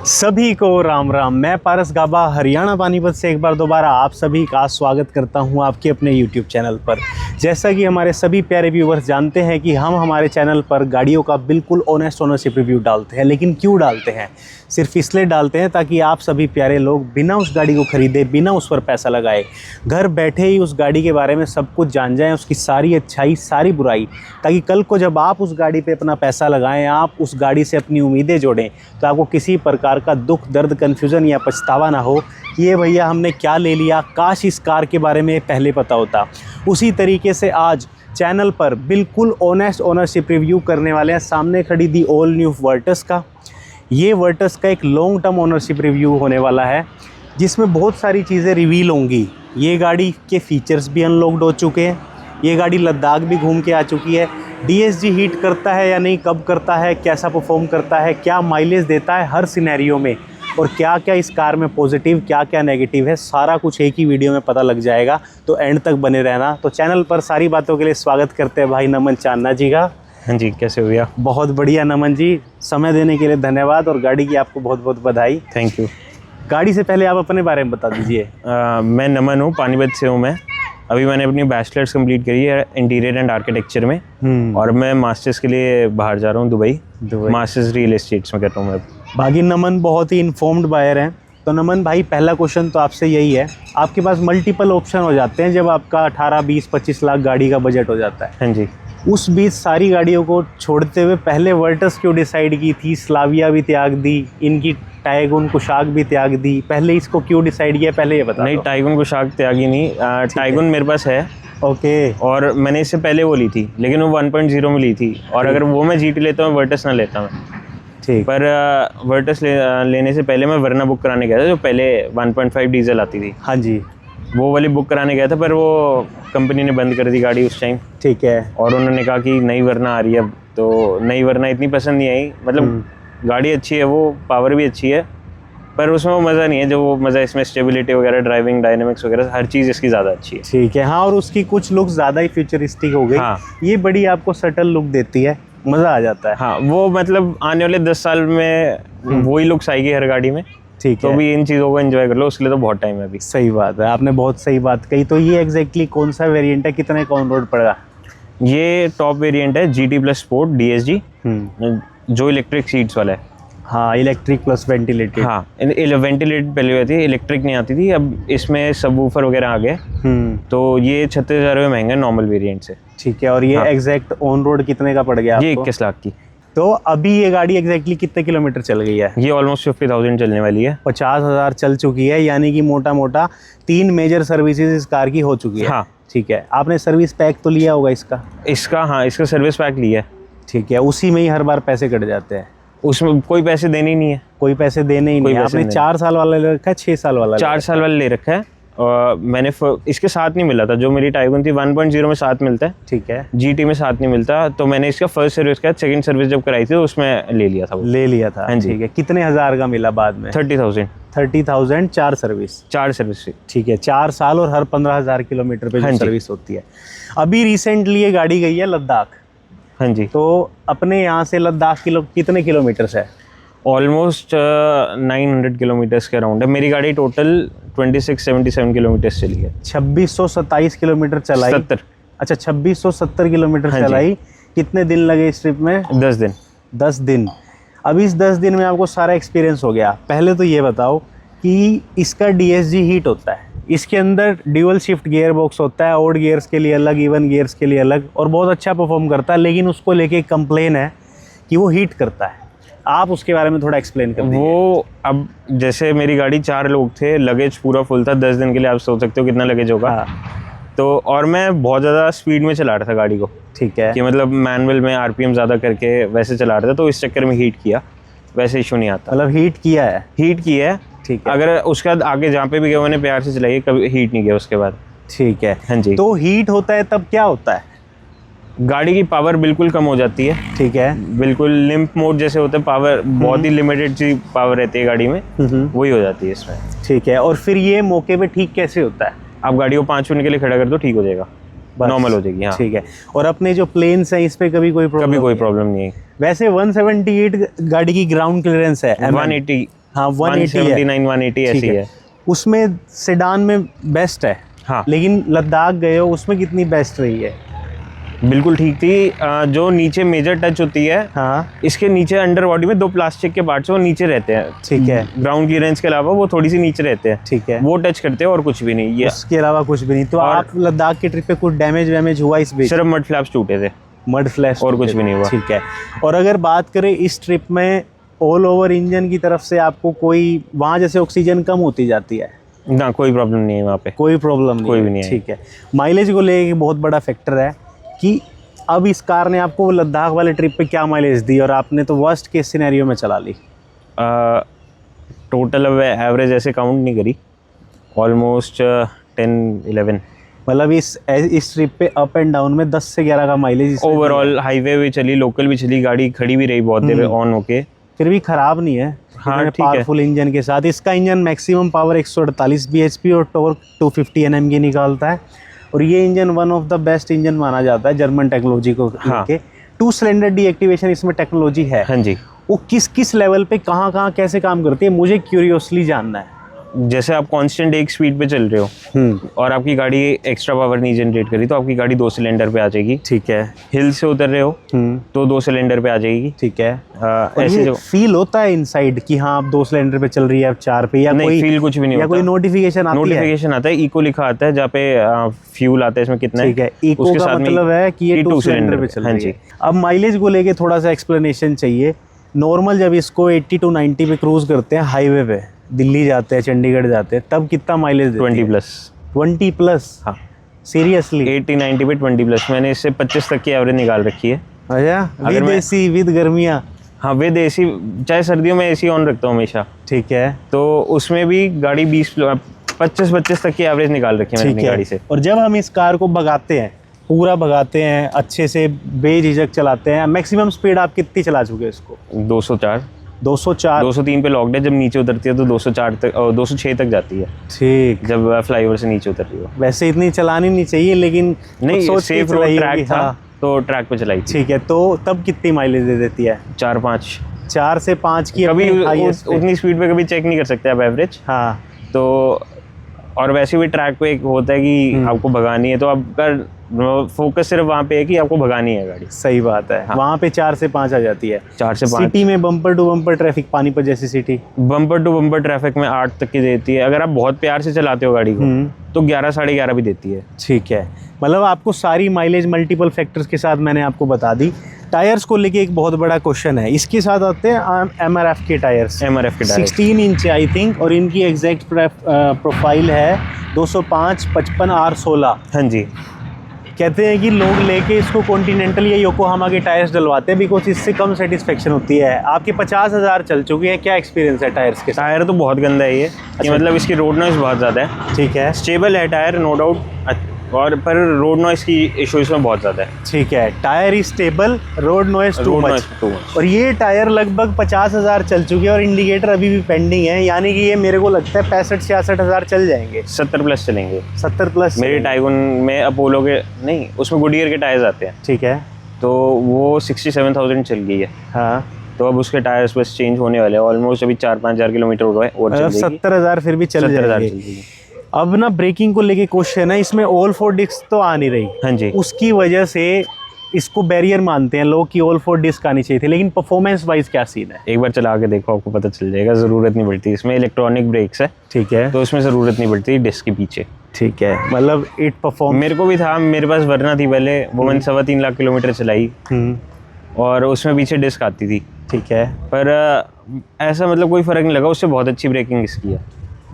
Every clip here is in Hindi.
सभी को राम राम। मैं पारस गाबा हरियाणा पानीपत से एक बार दोबारा आप सभी का स्वागत करता हूं आपके अपने YouTube चैनल पर। जैसा कि हमारे सभी प्यारे व्यूवर्स जानते हैं कि हम हमारे चैनल पर गाड़ियों का बिल्कुल ऑनेस्ट ओनरशिप रिव्यू डालते हैं। लेकिन क्यों डालते हैं? सिर्फ इसलिए डालते हैं ताकि आप सभी प्यारे लोग बिना उस गाड़ी को ख़रीदे, बिना उस पर पैसा लगाए, घर बैठे ही उस गाड़ी के बारे में सब कुछ जान जाएं, उसकी सारी अच्छाई, सारी बुराई, ताकि कल को जब आप उस गाड़ी पे अपना पैसा लगाएं, आप उस गाड़ी से अपनी उम्मीदें जोड़ें, तो आपको किसी प्रकार का दुख, दर्द, कन्फ्यूज़न या पछतावा ना हो कि ये भैया हमने क्या ले लिया, काश इस कार के बारे में पहले पता होता। उसी तरीके से आज चैनल पर बिल्कुल ऑनेस्ट ओनरशिप रिव्यू करने वाले हैं। सामने खड़ी दी ऑल न्यू वर्टस का, ये वर्टस का एक लॉन्ग टर्म ओनरशिप रिव्यू होने वाला है, जिसमें बहुत सारी चीज़ें रिवील होंगी। ये गाड़ी के फीचर्स भी अनलॉक्ड हो चुके हैं, ये गाड़ी लद्दाख भी घूम के आ चुकी है। DSG हीट करता है या नहीं, कब करता है, कैसा परफॉर्म करता है, क्या माइलेज देता है हर सिनेरियो में, और क्या क्या इस कार में पॉजिटिव, क्या क्या नेगेटिव है, सारा कुछ एक ही वीडियो में पता लग जाएगा। तो एंड तक बने रहना। तो चैनल पर सारी बातों के लिए स्वागत करते हैं भाई नमन चांदना जी का। हाँ जी, कैसे हो भैया? बहुत बढ़िया नमन जी, समय देने के लिए धन्यवाद और गाड़ी की आपको बहुत बहुत बधाई। Thank you. गाड़ी से पहले आप अपने बारे में बता दीजिए। मैं नमन हूँ, पानीपत से हूँ मैं। अभी मैंने अपनी बैचलर्स कंप्लीट करी है इंटीरियर एंड आर्किटेक्चर में, और मैं मास्टर्स के लिए बाहर जा रहा हूँ, दुबई। मास्टर्स रियल एस्टेट्स में कर रहा हूँ मैं। बाकी नमन बहुत ही इन्फॉर्म्ड बायर हैं। तो नमन भाई, पहला क्वेश्चन तो आपसे यही है, आपके पास मल्टीपल ऑप्शन हो जाते हैं जब आपका 18, 20, 25 लाख गाड़ी का बजट हो जाता है। हाँ जी। उस बीच सारी गाड़ियों को छोड़ते हुए पहले वर्टस क्यों डिसाइड की थी? स्लाविया भी त्याग दी, इनकी टाइगुन कुशाक भी त्याग दी, पहले इसको क्यों डिसाइड किया, पहले ये बता। नहीं, टाइगुन कुशाक त्यागी नहीं। टाइगुन मेरे पास है। ओके। और मैंने इससे पहले वो ली थी, लेकिन वो 1.0 में ली थी, और अगर वो मैं GT लेता हूँ, वर्टस ना लेता मैं। ठीक। पर वर्टस लेने से पहले मैं वरना बुक कराने गया था, जो पहले 1.5 डीजल आती थी। हाँ जी। वो वाली बुक कराने गया था, पर वो कंपनी ने बंद कर दी गाड़ी उस टाइम। ठीक है। और उन्होंने कहा कि नई वरना आ रही है अब, तो नई वरना इतनी पसंद नहीं आई। मतलब गाड़ी अच्छी है, वो पावर भी अच्छी है, पर उसमें वो मज़ा नहीं है जो वो मज़ा इसमें स्टेबिलिटी वगैरह, ड्राइविंग डायनेमिक्स वगैरह, हर चीज़ इसकी ज़्यादा अच्छी है। ठीक है। हाँ, और उसकी कुछ लुक ज़्यादा ही फ्यूचरिस्टिक हो गई। हाँ। ये बड़ी आपको सटल लुक देती है, मज़ा आ जाता है। हाँ, वो मतलब आने वाले 10 साल में वही लुक्स आएगी हर गाड़ी में। ठीक तो है। भी इन चीज़ों को एंजॉय कर लो, उसके लिए तो बहुत टाइम है अभी। सही बात है, आपने बहुत सही बात कही। तो ये एग्जैक्टली कौन सा वेरिएंट है, कितने का ऑन रोड पड़ेगा? ये टॉप वेरिएंट है GT प्लस स्पोर्ट DSG, जो इलेक्ट्रिक सीट्स वाला है। हाँ, इलेक्ट्रिक प्लस वेंटिलेटेड। हाँ, वेंटिलेटेड पहले हुई थी, इलेक्ट्रिक नहीं आती थी। अब इसमें सबवूफर वगैरह आ गए, तो ये 36,000 में महंगा है नॉर्मल वेरिएंट से। ठीक है। और ये एग्जैक्ट ऑन रोड कितने का पड़ गया आपको? ये 21 लाख की। तो अभी ये गाड़ी एग्जैक्टली कितने किलोमीटर चल गई है? ये ऑलमोस्ट 50,000 चलने वाली है। 50,000 चल चुकी है, यानी कि मोटा मोटा 3 मेजर सर्विसेज इस कार की हो चुकी है। हाँ। ठीक है। आपने सर्विस पैक तो लिया होगा इसका? हाँ, इसका सर्विस पैक लिया है। ठीक है। उसी में ही हर बार पैसे कट जाते हैं? उसमें कोई पैसे देने ही नहीं है। कोई पैसे देने ही नहीं है। आपने 4 साल वाला ले रखा है, 6 साल वाला? 4 साल वाला ले रखा है। मैंने इसके साथ नहीं मिला था, जो मेरी टाइगुन थी 1.0 में साथ मिलता है। ठीक है। GT में साथ नहीं मिलता, तो मैंने इसका फर्स्ट सर्विस का सेकंड सर्विस जब कराई थी, तो उसमें ले लिया था। ले लिया था। हाँ जी। ठीक है। कितने हज़ार का मिला बाद में? 30,000। 30,000 4 सर्विस? 4 सर्विस से। ठीक है। 4 साल और हर 15,000 किलोमीटर पे हाँ जो जी। सर्विस होती है। अभी रिसेंटली ये गाड़ी गई है लद्दाख। हाँ जी। तो अपने यहाँ से लद्दाख कितने किलोमीटर्स है? ऑलमोस्ट 900 किलोमीटर्स के अराउंड है। मेरी गाड़ी टोटल 2677 किलोमीटर्स चली है। 2627 किलोमीटर चलाई? 70। अच्छा, 2670 किलोमीटर हाँ जी। चलाई। कितने दिन लगे इस ट्रिप में? 10 दिन। 10 दिन। अब इस 10 दिन में आपको सारा एक्सपीरियंस हो गया। पहले तो ये बताओ कि इसका DSG हीट होता है, इसके अंदर ड्यूअल शिफ्ट गियर बॉक्स होता है, ऑड गियर्स के लिए अलग, इवन गियर्स के लिए अलग, और बहुत अच्छा परफॉर्म करता है, लेकिन उसको लेके एक कंप्लेन है कि वो हीट करता है। आप उसके बारे में थोड़ा एक्सप्लेन कर दीजिए। वो अब जैसे मेरी गाड़ी 4 लोग थे, लगेज पूरा फुल था 10 दिन के लिए, आप सोच सकते हो कितना लगेज होगा। हाँ। तो और मैं बहुत ज़्यादा स्पीड में चला रहा था गाड़ी को। ठीक है। कि मतलब मैनुअल में RPM ज़्यादा करके वैसे चला रहा था, तो इस चक्कर में हीट किया। वैसे इशू नहीं आता। मतलब हीट किया है? हीट किया है। ठीक है। अगर उसके बाद आगे जहाँ पे भी गया मैंने प्यार से चलाई, कभी हीट नहीं किया उसके बाद। ठीक है। हाँ जी। तो हीट होता है तब क्या होता है? गाड़ी की पावर बिल्कुल कम हो जाती है। ठीक है। बिल्कुल लिम्प मोड जैसे होता है, पावर बहुत ही लिमिटेड सी पावर रहती है गाड़ी में, वही हो जाती है इसमें। ठीक है। और फिर ये मौके पे ठीक कैसे होता है? आप गाड़ी को 5 मिनट के लिए खड़ा कर दो, ठीक हो जाएगा, नॉर्मल हो जाएगी। हाँ। ठीक है। और अपने जो प्लेन्स हैं इस पे कभी कोई प्रॉब्लम? कभी कोई प्रॉब्लम नहीं है। वैसे 178 गाड़ी की ग्राउंड क्लियरेंस है। 180। हाँ 180 है, 179 180 ऐसी है। उसमें सेडान में बेस्ट है। हाँ लेकिन लद्दाख गए हो उसमें कितनी बेस्ट रही है? बिल्कुल ठीक थी। जो नीचे मेजर टच होती है, हाँ इसके नीचे अंडर बॉडी में 2 प्लास्टिक के पार्ट्स वो नीचे रहते हैं। ठीक है, ग्राउंड क्लियरेंस के अलावा वो थोड़ी सी नीचे रहते हैं, ठीक है, वो टच करते हैं और कुछ भी नहीं। ये उसके अलावा कुछ भी नहीं। तो और- आप लद्दाख की ट्रिप पे कुछ डैमेज वैमेज हुआ इस बीच? सिर्फ मड फ्लैप्स टूटे थे, मड फ्लैश और कुछ भी नहीं हुआ। ठीक है। और अगर बात करें इस ट्रिप में ऑल ओवर इंजन की तरफ से आपको कोई वहाँ जैसे ऑक्सीजन कम होती जाती है? ना कोई प्रॉब्लम नहीं है वहाँ पे, कोई प्रॉब्लम नहीं कोई है। भी नहीं है। ठीक है। माइलेज को लेके बहुत बड़ा फैक्टर है कि अब इस कार ने आपको लद्दाख वाले ट्रिप पे क्या माइलेज दी, और आपने तो वर्स्ट केस सिनेरियो में चला ली। टोटल अब एवरेज ऐसे काउंट नहीं करी, ऑलमोस्ट 10-11 मतलब इस ट्रिप पे अप एंड डाउन में 10 से 11 का माइलेज ओवरऑल। हाईवे भी चली, लोकल भी चली, गाड़ी खड़ी भी रही बहुत देर ऑन होके। फिर भी खराब नहीं है। हाँ, ठीक है। पावरफुल इंजन के साथ इसका इंजन मैक्सिमम पावर 148 bhp और टॉर्क 250 Nm की निकालता है। और ये engine one of the best engine माना जाता है जर्मन टेक्नोलॉजी को हाँ। लेके। 2 सिलेंडर डीएक्टिवेशन इसमें टेक्नोलॉजी है। हाँ जी। वो किस किस लेवल पे कहाँ कैसे काम करती है, मुझे क्यूरियोसली जानना है। जैसे आप कांस्टेंट एक स्पीड पे चल रहे हो और आपकी गाड़ी एक्स्ट्रा पावर नहीं जनरेट करी, तो आपकी गाड़ी 2 सिलेंडर पे आ जाएगी। ठीक है। हिल से उतर रहे हो तो 2 सिलेंडर पे आ जाएगी। ठीक है। और ऐसे ये जो फील होता है इनसाइड कि हाँ आप 2 सिलेंडर पे चल रही है, अब 4 पे, या नहीं, कोई फील कुछ भी नहीं या होता। कोई नोटिफिकेशन आती है? नोटिफिकेशन आता है, इको लिखा आता है जहाँ पे फ्यूल आता है इसमें कितना है। ठीक है। इको का मतलब है कि ये 2 सिलेंडर पे चल हाँ रही जी। है। अब माइलेज को लेके थोड़ा सा एक्सप्लेनेशन चाहिए। नॉर्मल जब इसको 80 to 90 पे क्रूज करते हैं हाईवे पे, दिल्ली जाते हैं, चंडीगढ़ जाते हैं, तब कितना माइलेज देती 20 है? प्लस। 20 प्लस? हाँ सीरियसली? 80-90 पे 20 प्लस। मैंने इससे 25 तक की एवरेज निकाल रखी है। अच्छा, अगर विद मैं- एसी विद गर्मियाँ? हाँ विद एसी, चाहे सर्दियों में एसी ऑन रखता हूँ हमेशा, ठीक है। तो उसमें भी गाड़ी 25 तक की एवरेज निकाल रखी है मैंने ठीक अपनी है। गाड़ी से। और जब हम इस कार को भगाते हैं, पूरा भगाते हैं, अच्छे से बेझिझक चलाते हैं, मैक्सिमम स्पीड आप कितनी चला चुके हैं इसको? 204 204? 203 पे लॉक्ड है। जब नीचे उतरती है तो 204 तक, 206 तक जाती है ठीक। जब फ्लाईओवर से नीचे उतर रही हो। वैसे इतनी चलानी नहीं चाहिए, लेकिन नहीं, सोच के सेफ रोड चलाई ट्रैक होगी। था हाँ। तो ट्रैक पे चलाई थी। ठीक है। तो तब कितनी माइलेज दे देती है? 4-5। 4 से 5 की कभी अपनी highest पे? उतनी स्पीड पे कभी चेक नहीं कर सकते आप एवरेज। हाँ। तो और वैसे भी ट्रैक पे एक होता है कि आपको भगानी है, तो आपका फोकस सिर्फ वहाँ पे है कि आपको भगानी है गाड़ी। सही बात है। हाँ। वहाँ पे 4 से 5 आ जाती है। 4 से 5। सिटी में bumper to bumper traffic, Panipat जैसी city, bumper to bumper traffic में 8 तक की देती है। अगर आप बहुत प्यार से चलाते हो गाड़ी को तो 11-11.5 भी देती है। ठीक है। मतलब आपको सारी माइलेज मल्टीपल फैक्टर्स के साथ मैंने आपको बता दी। टायर्स को लेके एक बहुत बड़ा क्वेश्चन है। इसके साथ आते हैं MRF के टायर्स। MRF के टायर 16 इंच आई थिंक, और इनकी एग्जैक्ट प्रोफाइल है 205 55 R16। हाँ जी। कहते हैं कि लोग लेके इसको कॉन्टिनेंटल या योकोहामा के टायर्स डलवाते हैं बिकॉज इससे कम सेटिस्फेक्शन होती है। आपके 50,000 चल चुकी है, क्या एक्सपीरियंस है टायर्स के साथ? टायर तो बहुत गंदा है ये, कि मतलब इसकी रोड नॉइस बहुत ज़्यादा है। ठीक है। स्टेबल है टायर नो डाउट, और पर रोड नॉइस की इशू इसमें बहुत ज़्यादा है। ठीक है। Tyre is stable, road noise too road much. Noise too much. और ये टायर लगभग 50,000 चल चुके हैं और इंडिकेटर अभी भी पेंडिंग है, यानी कि ये मेरे को लगता है 65-66,000 चल जाएंगे। 70 प्लस चलेंगे 70 प्लस? मेरी टाइगुन में। अपोलो के नहीं, उसमें गुडियर के टायर्स आते हैं, ठीक है। तो वो 67,000 चल गई है। हाँ। तो अब उसके टायर्स बस चेंज होने वाले हैं। ऑलमोस्ट अभी 4-5 हज़ार किलोमीटर हो गए और चल मतलब जाएगी। 70,000 फिर भी चल 70,000 जाएंगे। चल जाएगी। अब ना ब्रेकिंग को लेके क्वेश्चन है, इसमें ऑल 4 डिस्क तो आ नहीं रही। हाँ जी। उसकी वजह से इसको बैरियर मानते हैं लोग कि ऑल 4 डिस्क आनी चाहिए थी, लेकिन परफॉर्मेंस वाइज क्या सीन है? एक बार चला के देखो, आपको पता चल जाएगा। ज़रूरत नहीं पड़ती इसमें, इलेक्ट्रॉनिक ब्रेक्स है ठीक है। तो उसमें ज़रूरत नहीं पड़ती डिस्क के पीछे। ठीक है। मतलब इट परफॉर्म। मेरे को भी था, मेरे पास वरना थी पहले, वो मैंने 3.25 लाख किलोमीटर चलाई और उसमें पीछे डिस्क आती थी। ठीक है। पर ऐसा मतलब कोई फ़र्क नहीं लगा, उससे बहुत अच्छी ब्रेकिंग इसकी है।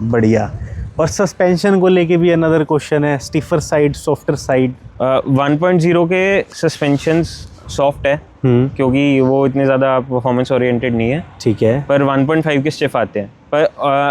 बढ़िया। और सस्पेंशन को लेके भी अनदर क्वेश्चन है, स्टिफर साइड सॉफ्टर साइड? 1.0 के सस्पेंशंस सॉफ्ट है क्योंकि वो इतने ज़्यादा परफॉर्मेंस ओरिएंटेड नहीं है। ठीक है। पर 1.5 के स्टिफ आते हैं। पर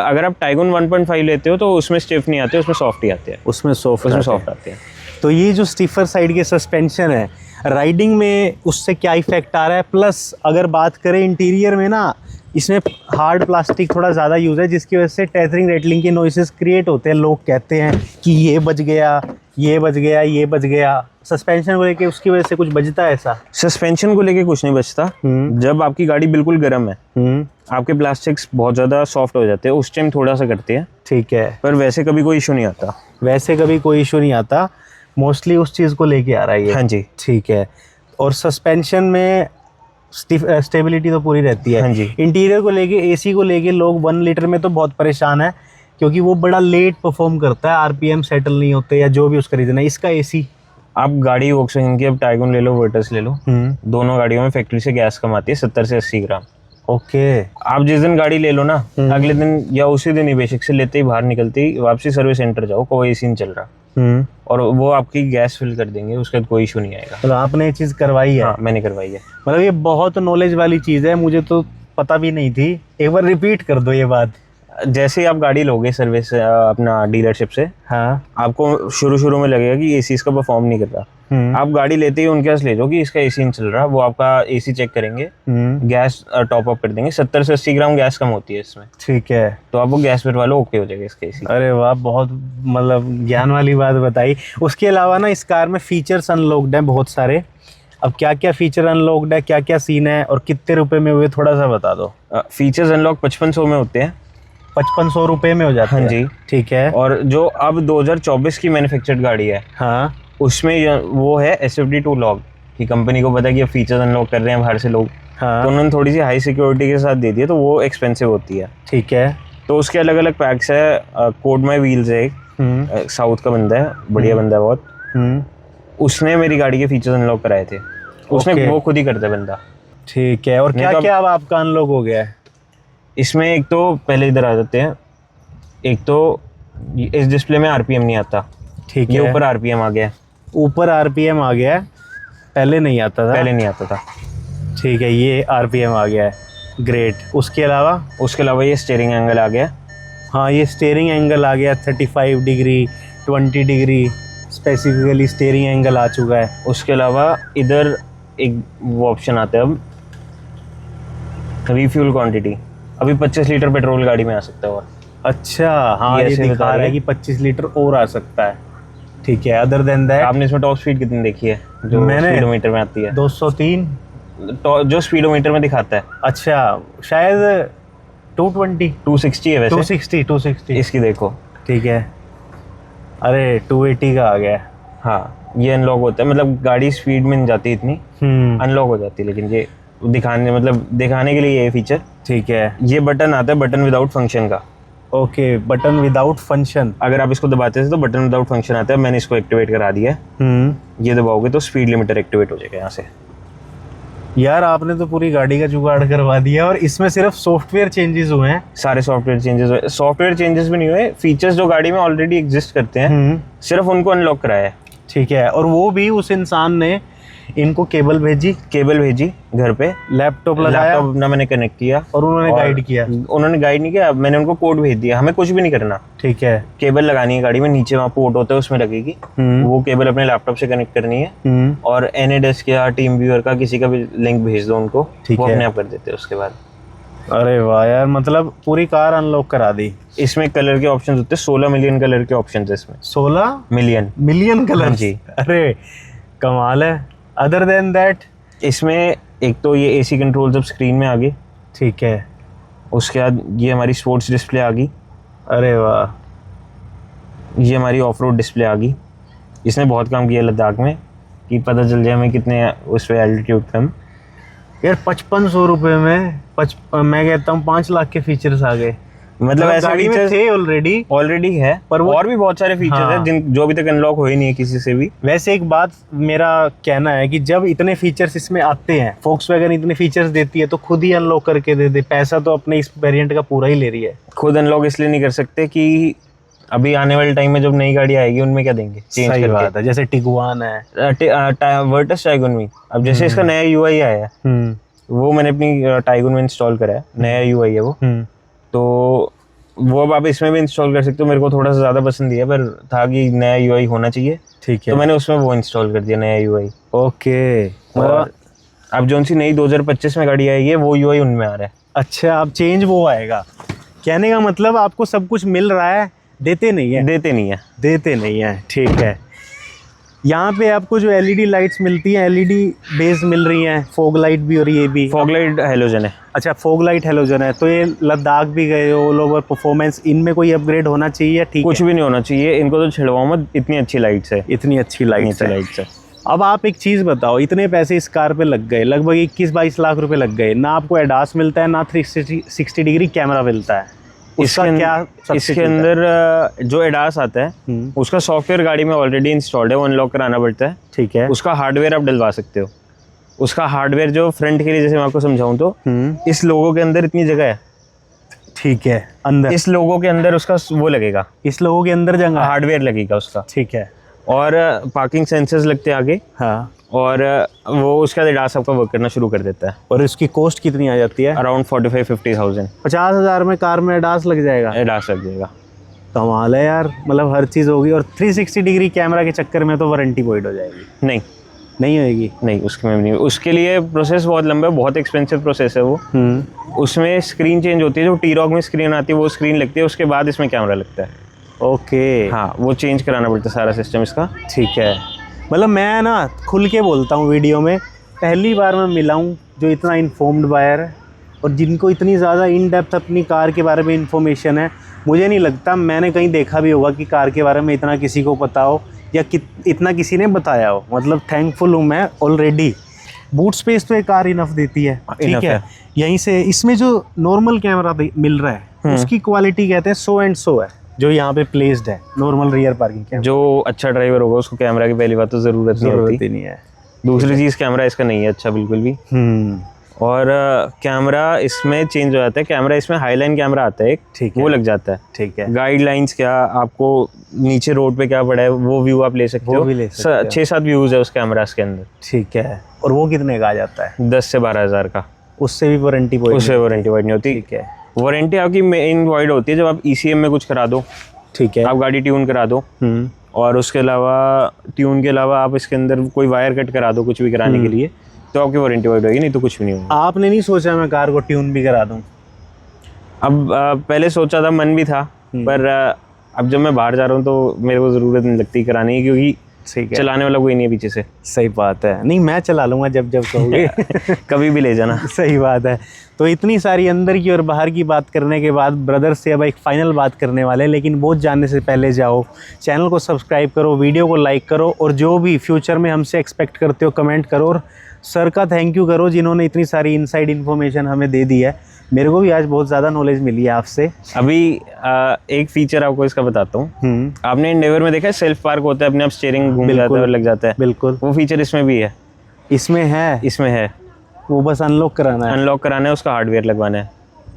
अगर आप टाइगुन 1.5 लेते हो तो उसमें स्टिफ नहीं आते, उसमें सॉफ्ट ही आते हैं। उसमें सॉफ्ट आते हैं। तो ये जो स्टिफर साइड के सस्पेंशन है, राइडिंग में उससे क्या इफेक्ट आ रहा है? प्लस अगर बात करें इंटीरियर में ना, इसमें हार्ड प्लास्टिक थोड़ा ज़्यादा यूज़ है, जिसकी वजह से टेथरिंग रेटलिंग के नॉइसेस क्रिएट होते हैं। लोग कहते हैं कि ये बच गया, ये बच गया, ये बच गया। सस्पेंशन को लेके उसकी वजह से कुछ बचता है ऐसा? सस्पेंशन को लेके कुछ नहीं बचता। जब आपकी गाड़ी बिल्कुल गर्म है, आपके प्लास्टिक्स बहुत ज़्यादा सॉफ्ट हो जाते हैं, उस टाइम थोड़ा सा करते हैं। ठीक है, पर वैसे कभी कोई इशू नहीं आता। वैसे कभी कोई इशू नहीं आता, मोस्टली उस चीज़ को लेके आ रहा है ये। हाँ जी। ठीक है। और सस्पेंशन में स्टेबिलिटी तो पूरी रहती है। हाँ जी। इंटीरियर को लेके, एसी को लेके लोग 1 लीटर में तो बहुत परेशान है, क्योंकि वो बड़ा लेट परफॉर्म करता है, आरपीएम सेटल नहीं होते या जो भी उसका रीज़न है। इसका एसी, आप गाड़ी वोक्सवैगन की, अब टाइगन ले लो, वर्टस ले लो, दोनों गाड़ियों में फैक्ट्री से गैस कम आती है 70 से 80 ग्राम। ओके। आप जिस दिन गाड़ी ले लो ना, अगले दिन या उसी दिन ही बेशक से लेते ही बाहर निकलते ही वापसी सर्विस सेंटर जाओ, कोई एसी नहीं चल रहा, और वो आपकी गैस फिल कर देंगे, उसके बाद कोई इशू नहीं आएगा। मतलब आपने ये चीज़ करवाई है? हाँ, मैंने करवाई है। मतलब ये बहुत नॉलेज वाली चीज़ है, मुझे तो पता भी नहीं थी। एक बार रिपीट कर दो ये बात। जैसे ही आप गाड़ी लोगे सर्विस अपना डीलरशिप से, हाँ, आपको शुरू में लगेगा कि एसी इसका परफॉर्म नहीं कर रहा। आप गाड़ी लेते ही उनके पास ले जाओ कि इसका एसी नहीं चल रहा, वो आपका एसी चेक करेंगे, गैस टॉप अप कर देंगे। 70 से 80 ग्राम गैस कम होती है इसमें। ठीक है। तो आप वो गैस भरवा लो, ओके हो जाएगा इसका एसी। अरे वाह, बहुत मतलब ज्ञान वाली बात बताई। उसके अलावा ना इस कार में फीचर्स अनलॉक्ड हैं बहुत सारे। अब क्या क्या फीचर अनलॉक्ड है, क्या क्या सीन है और कितने रुपए में हुए, थोड़ा सा बता दो। फीचर्स अनलॉक 5500 में होते हैं। 5500 रुपए में हो जाता है? हाँ जी। ठीक है। और जो अब 2024 की मैन्युफैक्चर्ड गाड़ी है, हाँ, उसमें वो है SFD2 लॉक, कि कंपनी को पता है कि अब फीचर्स अनलॉक कर रहे हैं बाहर से लोग। हाँ, तो उन्होंने थोड़ी सी हाई सिक्योरिटी के साथ दे दी है, तो वो एक्सपेंसिव होती है। ठीक है। तो उसके अलग अलग पैक्स है। कोड माई व्हील्स है एक, साउथ का बंदा है, बढ़िया बंदा है बहुत। उसने मेरी गाड़ी के फीचर्स अनलॉक कराए थे। उसने वो खुद ही करता है बंदा। ठीक है। और क्या क्या अब आपका अनलॉक हो गया है इसमें? एक तो पहले इधर आ जाते हैं, एक तो इस डिस्प्ले में आरपीएम नहीं आता। ठीक ये है। ऊपर आरपीएम आ गया है। ऊपर आरपीएम आ गया है, पहले नहीं आता था? पहले नहीं आता था। ठीक है, ये आरपीएम आ गया है। ग्रेट। उसके अलावा ये स्टीयरिंग एंगल आ गया। हाँ, ये स्टीयरिंग एंगल आ गया, 35 degree, 20 degree specifically steering angle आ चुका है। उसके अलावा इधर एक वो ऑप्शन आता है अब, रिफ्यूल क्वांटिटी। अभी 25 लीटर पेट्रोल गाड़ी में आ सकता है। और अच्छा, हाँ, ये दिखा रहा है कि 25 लीटर और आ सकता है। ठीक है। अदर देन दैट, आपने इसमें टॉप स्पीड कितनी देखी है जो स्पीडोमीटर में आती है? 203 जो स्पीडोमीटर में दिखाता है। अच्छा, शायद 260 है वैसे। 260 इसकी देखो। ठीक है। अरे 280 का आ गया। हाँ, ये अनलॉक होता है, मतलब गाड़ी स्पीड में नहीं जाती इतनी, अनलॉक हो जाती है। लेकिन ये दिखाने के लिए ये फीचर। ठीक है। ये बटन आता है, बटन विदाउट फंक्शन का। Okay, button without function. अगर आप इसको दबाते थे तो बटन विदाउट फंक्शन आता है। मैंने इसको एक्टिवेट करा दिया है। ये दबाओगे तो स्पीड लिमिटर एक्टिवेट हो जाएगा यहाँ से। यार, आपने तो पूरी गाड़ी का जुगाड़ करवा दिया। और इसमें सिर्फ सॉफ्टवेयर चेंजेस हुए हैं? सारे सॉफ्टवेयर चेंजेस भी नहीं हुए। फीचर्स जो गाड़ी में ऑलरेडी एग्जिस्ट करते हैं, सिर्फ उनको अनलॉक कराया है। ठीक है। और वो भी उस इंसान ने इनको केबल भेजी घर पे, लैपटॉप लगाया, लैपटॉप अपना मैंने कनेक्ट किया, और उन्होंने गाइड किया। उन्होंने गाइड नहीं किया, मैंने उनको कोड भेज दिया। हमें कुछ भी नहीं करना। ठीक है। केबल लगानी है गाड़ी में, नीचे वहाँ पोर्ट होता है उसमें लगेगी। वो केबल अपने लैपटॉप से कनेक्ट करनी है, और एनएडेस्क या टीम व्यूअर का किसी का भी लिंक भेज दो उनको, वो अपने आप कर देते हैं उसके बाद। अरे वाह यार, मतलब पूरी कार अनलॉक करा दी। इसमें कलर के ऑप्शंस होते हैं, 16 मिलियन कलर के ऑप्शंस है इसमें। 16 मिलियन कलर जी। अरे कमाल है। अदर देन दैट, इसमें एक तो ये एसी कंट्रोल जब स्क्रीन में आ गई। ठीक है। उसके बाद ये हमारी स्पोर्ट्स डिस्प्ले आ गई। अरे वाह। ये हमारी ऑफ रोड डिस्प्ले आ गई। इसने बहुत काम किया लद्दाख में, कि पता चल जाए हमें कितने उस पर एल्टीट्यूड पे हम। यार 5500 रुपये में मैं कहता हूँ 5 लाख के फीचर्स आ गए। मतलब ऐसे फीचर्स थे ऑलरेडी है, पर और भी बहुत सारे फीचर्स हैं जो अभी तक अनलॉक हो ही नहीं है किसी से भी। वैसे एक बात मेरा कहना है कि जब इतने फीचर्स इसमें आते हैं, Volkswagen इतने फीचर्स देती है, तो खुद ही अनलॉक करके दे दे। पैसा तो अपने इस वेरिएंट का पूरा ही ले रही है। खुद अनलॉक इसलिए नहीं कर सकते कि अभी आने वाले टाइम में जब नई गाड़ी आएगी उनमें क्या देंगे चेंज सही बात है। जैसे टिगुआन है, वर्टस टाइगन में। अब जैसे इसका नया यूआई आया है, वो मैंने अपनी टाइगन में इंस्टॉल करा है। नया यूआई है वो, तो वो अब आप इसमें भी इंस्टॉल कर सकते हो। मेरे को थोड़ा सा ज़्यादा पसंद है, पर था कि नया यूआई होना चाहिए। ठीक है। तो मैंने उसमें वो इंस्टॉल कर दिया, नया यूआई। ओके। और अब जो सी नई 2025 में गाड़ी आई है, वो यूआई उनमें आ रहा है। अच्छा, अब चेंज वो आएगा। कहने का मतलब आपको सब कुछ मिल रहा है, देते नहीं है। देते नहीं है। देते नहीं है, ठीक है। यहाँ पे आपको जो एलईडी लाइट्स मिलती हैं, एलईडी बेस मिल रही हैं, फॉग लाइट भी और ये भी। फॉग लाइट हेलोजन है। अच्छा, फॉग लाइट हेलोजन है। तो ये लद्दाख भी गए हो, ऑल ओवर परफॉर्मेंस, इनमें कोई अपग्रेड होना चाहिए? ठीक कुछ भी नहीं होना चाहिए, इनको तो छिड़वाओ मत, इतनी अच्छी लाइट्स है। इतनी अच्छी लाइट्स है। लाइट्स है। अब आप एक चीज़ बताओ, इतने पैसे इस कार पे लग गए, लगभग 21-22 लाख रुपए लग गए, ना आपको एडास मिलता है, ना 360 डिग्री कैमरा मिलता है। उसका क्या इसके अंदर जो एडास आता है उसका सॉफ्टवेयर गाड़ी में ऑलरेडी इंस्टॉल्ड है, वो अनलॉक कराना पड़ता है। ठीक है। उसका हार्डवेयर आप डलवा सकते हो। उसका हार्डवेयर जो फ्रंट के लिए, जैसे मैं आपको समझाऊं तो इस लोगो के अंदर इतनी जगह है। ठीक है, अंदर इस लोगो के अंदर उसका वो लगेगा, इस लोगों के अंदर जगह हार्डवेयर लगेगा उसका। ठीक है। और पार्किंग सेंसर्स लगते हैं आगे। हाँ। और वो उसका एडास आपका वर्क करना शुरू कर देता है। और इसकी कॉस्ट कितनी आ जाती है? अराउंड 45-50,000। 50,000 में कार में एडास लग जाएगा? एडास लग जाएगा। कमाल है यार, मतलब हर चीज़ होगी। और 360 डिग्री कैमरा के चक्कर में तो वारंटी वॉइड हो जाएगी? नहीं, नहीं होएगी। नहीं, उसके में नहीं। उसके लिए प्रोसेस बहुत लंबा है, बहुत एक्सपेंसिव प्रोसेस है वो। उसमें स्क्रीन चेंज होती है, जो टी-रॉक में स्क्रीन आती है वो स्क्रीन लगती है, उसके बाद इसमें कैमरा लगता है। ओके। हाँ, वो चेंज कराना पड़ता है सारा सिस्टम इसका। ठीक है। मतलब मैं ना खुल के बोलता हूँ वीडियो में, पहली बार मैं मिला हूँ जो इतना इन्फॉर्म्ड बायर है और जिनको इतनी ज़्यादा इन डेप्थ अपनी कार के बारे में इन्फॉर्मेशन है। मुझे नहीं लगता मैंने कहीं देखा भी होगा कि कार के बारे में इतना किसी को पता हो या इतना किसी ने बताया हो। मतलब थैंकफुल हूँ मैं ऑलरेडी। बूट स्पेस तो एक कार इनफ देती है, ठीक है। यहीं से इसमें जो नॉर्मल कैमरा मिल रहा है उसकी क्वालिटी कहते हैं 100 एंड 100 है, जो यहाँ पे प्लेस्ड है नॉर्मल रियर पार्किंग कैमरा। जो अच्छा ड्राइवर होगा उसको कैमरा की पहली बात तो ज़रूरत ही नहीं है। दूसरी चीज़, कैमरा इसका नहीं है अच्छा बिल्कुल भी। और कैमरा इसमें चेंज हो जाता है। कैमरा इसमें हाईलाइन कैमरा आता है एक, ठीक है, वो लग जाता है। ठीक है। गाइडलाइंस क्या, आपको नीचे रोड पे क्या पड़ा है वो व्यू आप ले सकते हो। 6-7 व्यूज है उस कैमरा के अंदर। ठीक है। और वो कितने का आ जाता है? 10 से 12,000 का। उससे भी वारंटी वाइड नहीं होती। ठीक है। वारंटी आपकी मेन वाइड होती है जब आप ECM में कुछ करा दो। ठीक है। आप गाड़ी ट्यून करा दो, और उसके अलावा ट्यून के अलावा आप इसके अंदर कोई वायर कट करा दो कुछ भी कराने के लिए, तो आपकी वारंटी वाइड होगी, नहीं तो कुछ भी नहीं होगा। आपने नहीं सोचा मैं कार को ट्यून भी करा दूं? अब पहले सोचा था, मन भी था, पर अब जब मैं बाहर जा रहा हूँ तो मेरे को ज़रूरत नहीं लगती कराने की, क्योंकि चलाने वाला कोई नहीं है पीछे से। सही बात है। नहीं, मैं चला लूँगा जब कहोगे। कभी भी ले जाना। सही बात है। तो इतनी सारी अंदर की और बाहर की बात करने के बाद ब्रदर से अब एक फ़ाइनल बात करने वाले हैं, लेकिन बहुत जानने से पहले जाओ चैनल को सब्सक्राइब करो, वीडियो को लाइक करो, और जो भी फ्यूचर में हमसे एक्सपेक्ट करते हो कमेंट करो, और सर का थैंक यू करो जिन्होंने इतनी सारी इनसाइड इन्फॉर्मेशन हमें दे दी है। मेरे को भी आज बहुत ज़्यादा नॉलेज मिली है आपसे। अभी एक फीचर आपको इसका बताता हूँ। आपने एंडेवर में देखा है सेल्फ पार्क होता है, अपने आप स्टीयरिंग घूम जाता है और लग जाता है। बिल्कुल, वो फीचर इसमें भी है। इसमें है। वो बस अनलॉक कराना है, उसका हार्डवेयर लगवाना है।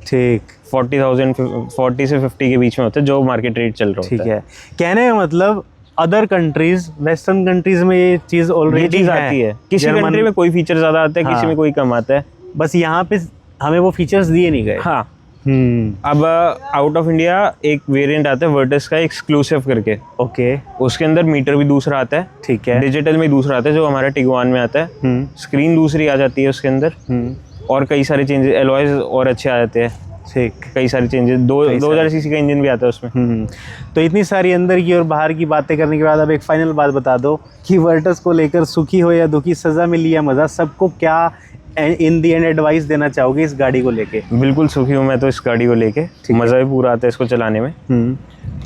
ठीक। 40 से 50 के बीच में होता है, जो मार्केट रेट चल रहा है। कहने का मतलब अदर कंट्रीज, वेस्टर्न कंट्रीज में ये चीज़ ऑलरेडी आती है। किसी कंट्री में कोई फीचर ज़्यादा आता है, किसी में कोई कम आता है। बस यहाँ पे हमें वो फीचर्स दिए नहीं गए। हाँ। अब आउट ऑफ इंडिया एक वेरिएंट आता है वर्टस का, एक्सक्लूसिव करके। ओके। उसके अंदर मीटर भी दूसरा आता है। ठीक है। डिजिटल में दूसरा आता है, जो हमारा टिगुआन में आता है। स्क्रीन दूसरी आ जाती है उसके अंदर, और कई सारे चेंजेस, एलॉयज और अच्छे आ जाते हैं। ठीक। कई सारे चेंजेस, 2000 सीसी का इंजन भी आता है उसमें। तो इतनी सारी अंदर की और बाहर की बातें करने के बाद अब एक फाइनल बात बता दो कि वर्टस को लेकर सुखी हो या दुखी, सज़ा मिली या मज़ा, सबको क्या इन दी एंड एडवाइस देना चाहोगे इस गाड़ी को लेके? बिल्कुल सुखी हूँ मैं तो इस गाड़ी को लेके। मज़ा भी पूरा आता है इसको चलाने में,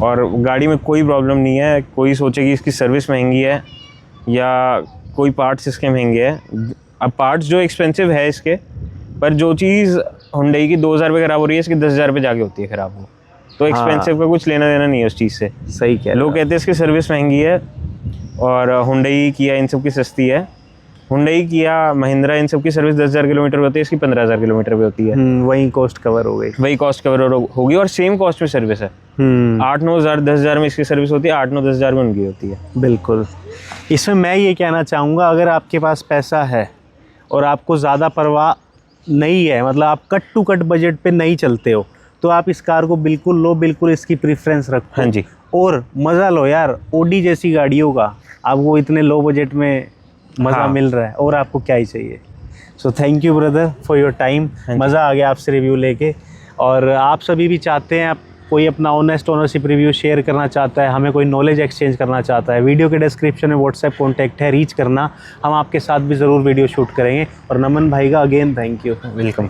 और गाड़ी में कोई प्रॉब्लम नहीं है। कोई सोचे कि इसकी सर्विस महंगी है या कोई पार्ट्स इसके महंगे हैं। अब पार्ट्स जो एक्सपेंसिव है इसके, पर जो चीज़ हुंडई की 2000 रुपये ख़राब हो रही है, इसकी 10,000 रुपये जाके होती है ख़राब हो। तो एक्सपेंसिव का कुछ लेना देना नहीं है उस चीज़ से। सही क्या लोग कहते हैं इसकी सर्विस महंगी है, और हुंडई किया इन सब की सस्ती है। हुंडई किया महिंद्रा इन सब की सर्विस 10,000 किलोमीटर होती है, इसकी 15,000 किलोमीटर पे होती है। वही कॉस्ट कवर हो गई, वही कॉस्ट कवर होगी, और सेम कॉस्ट में सर्विस है। 8-9 हज़ार 10,000 में इसकी सर्विस होती है, 8-9 10,000 में उनकी होती है। बिल्कुल। इसमें मैं ये कहना चाहूँगा, अगर आपके पास पैसा है और आपको ज़्यादा परवाह नहीं है, मतलब आप कट टू कट बजट पे नहीं चलते हो, तो आप इस कार को बिल्कुल लो, बिल्कुल इसकी प्रेफरेंस रखो। हाँ जी। और मज़ा लो यार, ऑडी जैसी गाड़ियों का आपको इतने लो बजट में मज़ा मिल रहा है, और आपको क्या ही चाहिए। So thank you brother for your time, मज़ा आ गया आपसे रिव्यू लेके। और आप सभी भी चाहते हैं, आप कोई अपना ऑनेस्ट ओनरशिप रिव्यू शेयर करना चाहता है, हमें कोई नॉलेज एक्सचेंज करना चाहता है, वीडियो के डिस्क्रिप्शन में व्हाट्सएप कॉन्टैक्ट है, रीच करना, हम आपके साथ भी ज़रूर वीडियो शूट करेंगे। और नमन भाई का अगेन थैंक यू। वेलकम।